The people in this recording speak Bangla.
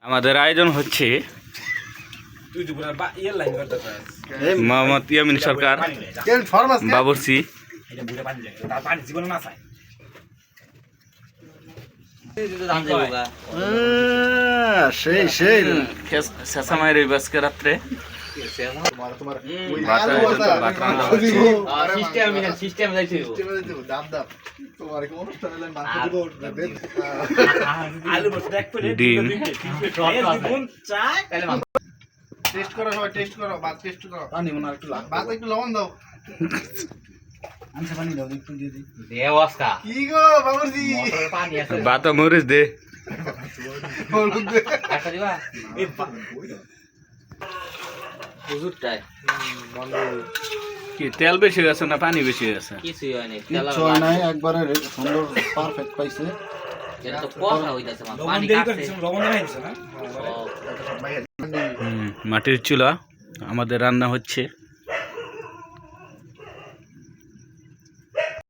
আমাদের আয়োজন হচ্ছে মোহাম্মদ ইয়ামিন সরকার বাবুর্চি শেষামায়ের এই বাসকে রাত্রে ডিম টেস্ট করো সবাই টেস্ট করো ভাত টেস্ট করো পানি মনে একটু লাগ ভাত একটু লবণ দাও আনছে পানি দাও একটু দিয়ে দি দেওয়াস্তা কি গো বাবুজি মোটরের পানি আছে ভাত মরিচ দে হলুদ দে একটা দিবা এই হুজুরটাই কি তেল বেশি গেছে না পানি বেশি গেছে কিছুই হয়নি কিচ্ছু হয় নাই একবারে সুন্দর পারফেক্ট পাইছে এটা তো কথা হইতাছে পানি কাটছে মাটির চুলা আমাদের রান্না হচ্ছে।